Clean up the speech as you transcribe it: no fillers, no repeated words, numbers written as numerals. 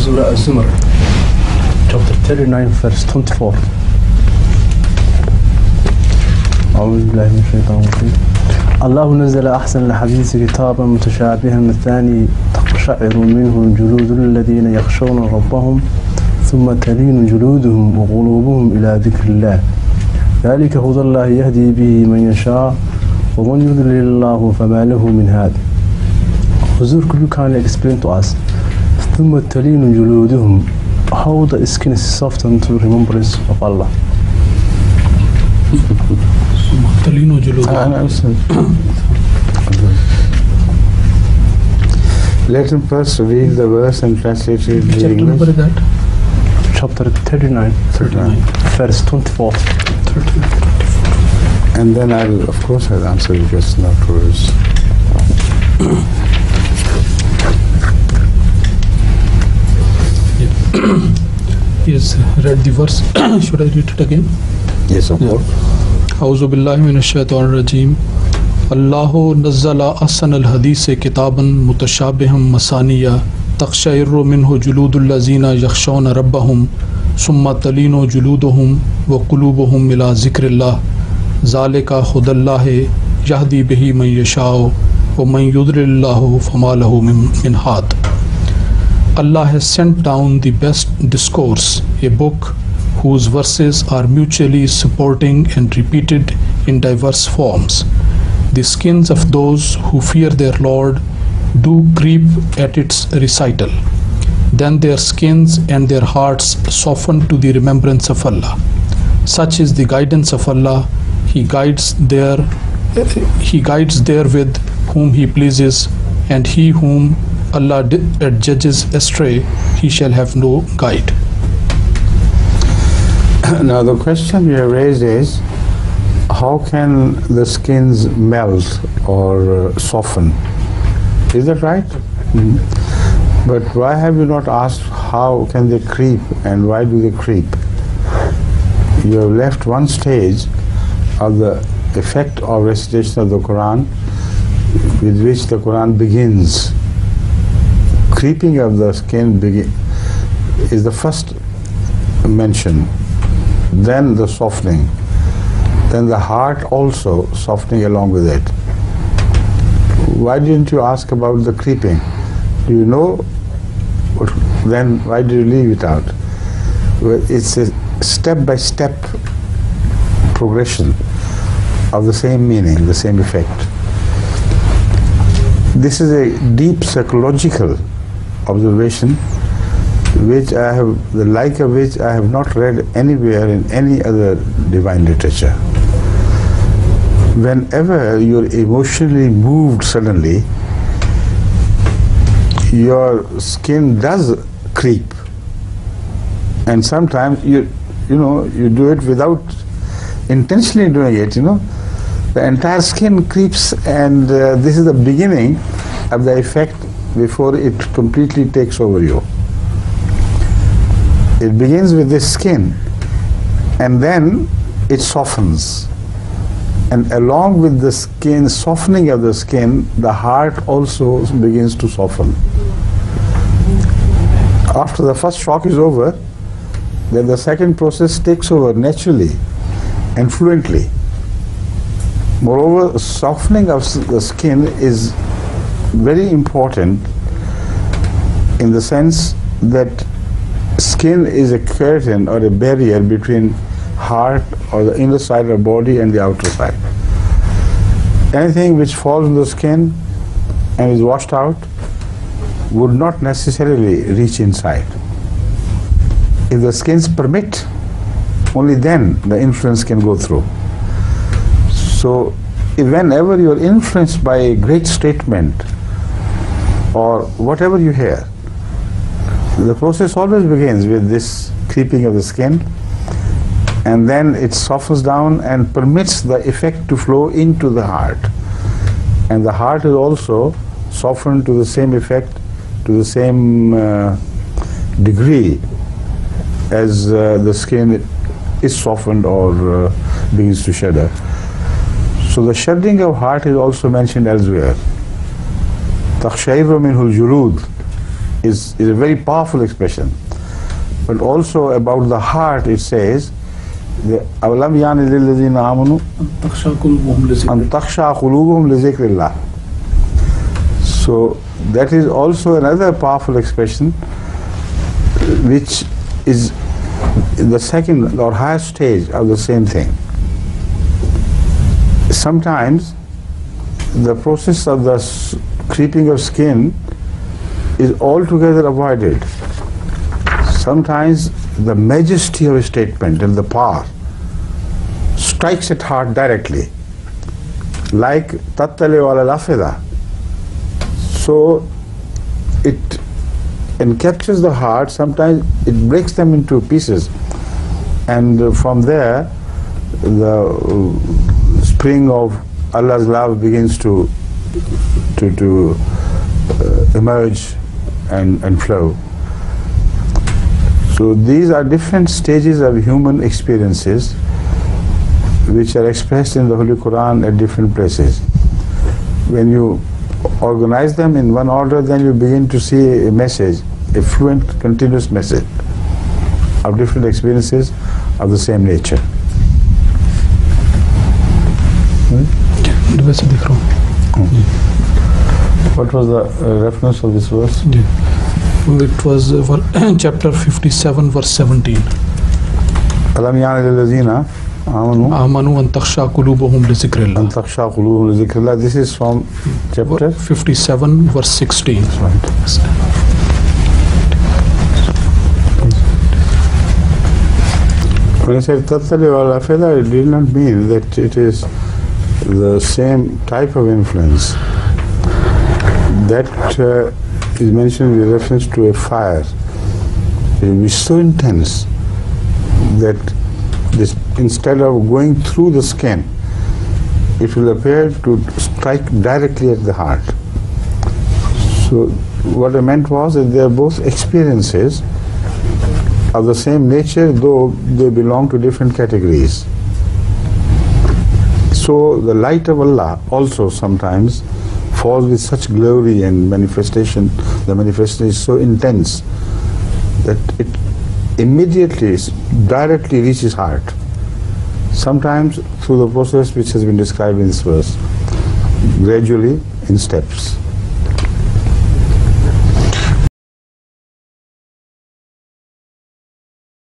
Surah Az-Zumar, chapter 39, verse 24. أعوذ بالله من الشيطان الرجيم. الله نزل أحسن الحديث كتابا متشابها مثاني تقشعر منه جلود الذين يخشون ربهم ثم تلين جلودهم وقلوبهم إلى ذكر الله ذلك هدى الله يهدي به من يشاء ومن يضلل الله فما له من هاد. Huzur, could you kindly explain to us ثم تلين جلودهم, how the skin is softened to remembrance of Allah? Let him first read the verse and translate it in English. Chapter number is that? Chapter 39, verse 24. 39. And then of course I'll answer your question afterwards. He has read the verse. Should I read it again? Yes, of course. أعوذ بالله من الشيطان الرجيم. الله نزل أحسن الحديث كتابا متشابها مثانية تقشعر منه جلود الذين يخشون ربهم ثم تلين جلودهم وقلوبهم إلى ذكر الله ذلك هدى الله يهدي به من يشاء ومن يضلل الله فما له من هاد. Allah has sent down the best discourse, a book whose verses are mutually supporting and repeated in diverse forms. The skins of those who fear their Lord do creep at its recital. Then their skins and their hearts soften to the remembrance of Allah. Such is the guidance of Allah. He guides therewith whom He pleases, and he whom Allah judges astray, He shall have no guide. Now the question you have raised is, how can the skins melt or soften? Is that right? Mm-hmm. But why have you not asked how can they creep and why do they creep? You have left one stage of the effect of recitation of the Quran with which the Quran begins. Creeping of the skin is the first mention, then the softening, then the heart also softening along with it. Why didn't you ask about the creeping? Do you know? Then why did you leave it out? Well, it's a step-by-step progression of the same meaning, the same effect. This is a deep psychological observation which the like of which I have not read anywhere in any other divine literature. Whenever you're emotionally moved suddenly, your skin does creep, and sometimes you do it without intentionally doing it. The entire skin creeps, and this is the beginning of the effect before it completely takes over you. It begins with this skin, and then it softens. And along with the skin, softening of the skin, the heart also begins to soften. After the first shock is over, then the second process takes over naturally and fluently. Moreover, softening of the skin is very important in the sense that skin is a curtain or a barrier between heart or the inner side of the body and the outer side. Anything which falls on the skin and is washed out would not necessarily reach inside. If the skins permit, only then the influence can go through. So whenever you are influenced by a great statement or whatever you hear, the process always begins with this creeping of the skin, and then it softens down and permits the effect to flow into the heart. And the heart is also softened to the same effect, to the same degree as the skin is softened or begins to shudder. So the shuddering of heart is also mentioned elsewhere. تَخْشَعِرُ مِنْهُ الْجُلُودُ. is a very powerful expression. But also about the heart it says, أَوَلَمْ يَعْنِ لِلَّذِينَ آمَنُوا أَن تَخْشَعَ قُلُوبُهُم لِذِكْرِ اللَّهِ. So that is also another powerful expression, which is the second or higher stage of the same thing. Sometimes the process of the creeping of skin is altogether avoided. Sometimes the majesty of a statement and the power strikes at heart directly, like tattale wala lafida. So it encaptures the heart. Sometimes it breaks them into pieces, and from there the spring of Allah's love begins to emerge and flow. So these are different stages of human experiences which are expressed in the Holy Quran at different places. When you organize them in one order, then you begin to see a message, a fluent, continuous message of different experiences of the same nature. What was the reference of this verse? It was chapter 57 verse 17. أَلَمْ يَعْنِ لِلَّذِينَ آمَنُوا أَن تَخْشَعَ قُلُوبُهُم لِذِكْرِ اللَّهِ. أَن تَخْشَعَ قُلُوبُهُم لِذِكْرِ اللَّهِ. This is from chapter 57 verse 16. When I said tattali wala fida, it did not mean that it is the same type of influence. That is mentioned with reference to a fire. It will be so intense that this, instead of going through the skin, it will appear to strike directly at the heart. So what I meant was that they are both experiences of the same nature, though they belong to different categories. So the light of Allah also sometimes falls with such glory and manifestation. The manifestation is so intense that it immediately, directly reaches heart. Sometimes through the process which has been described in this verse, gradually in steps.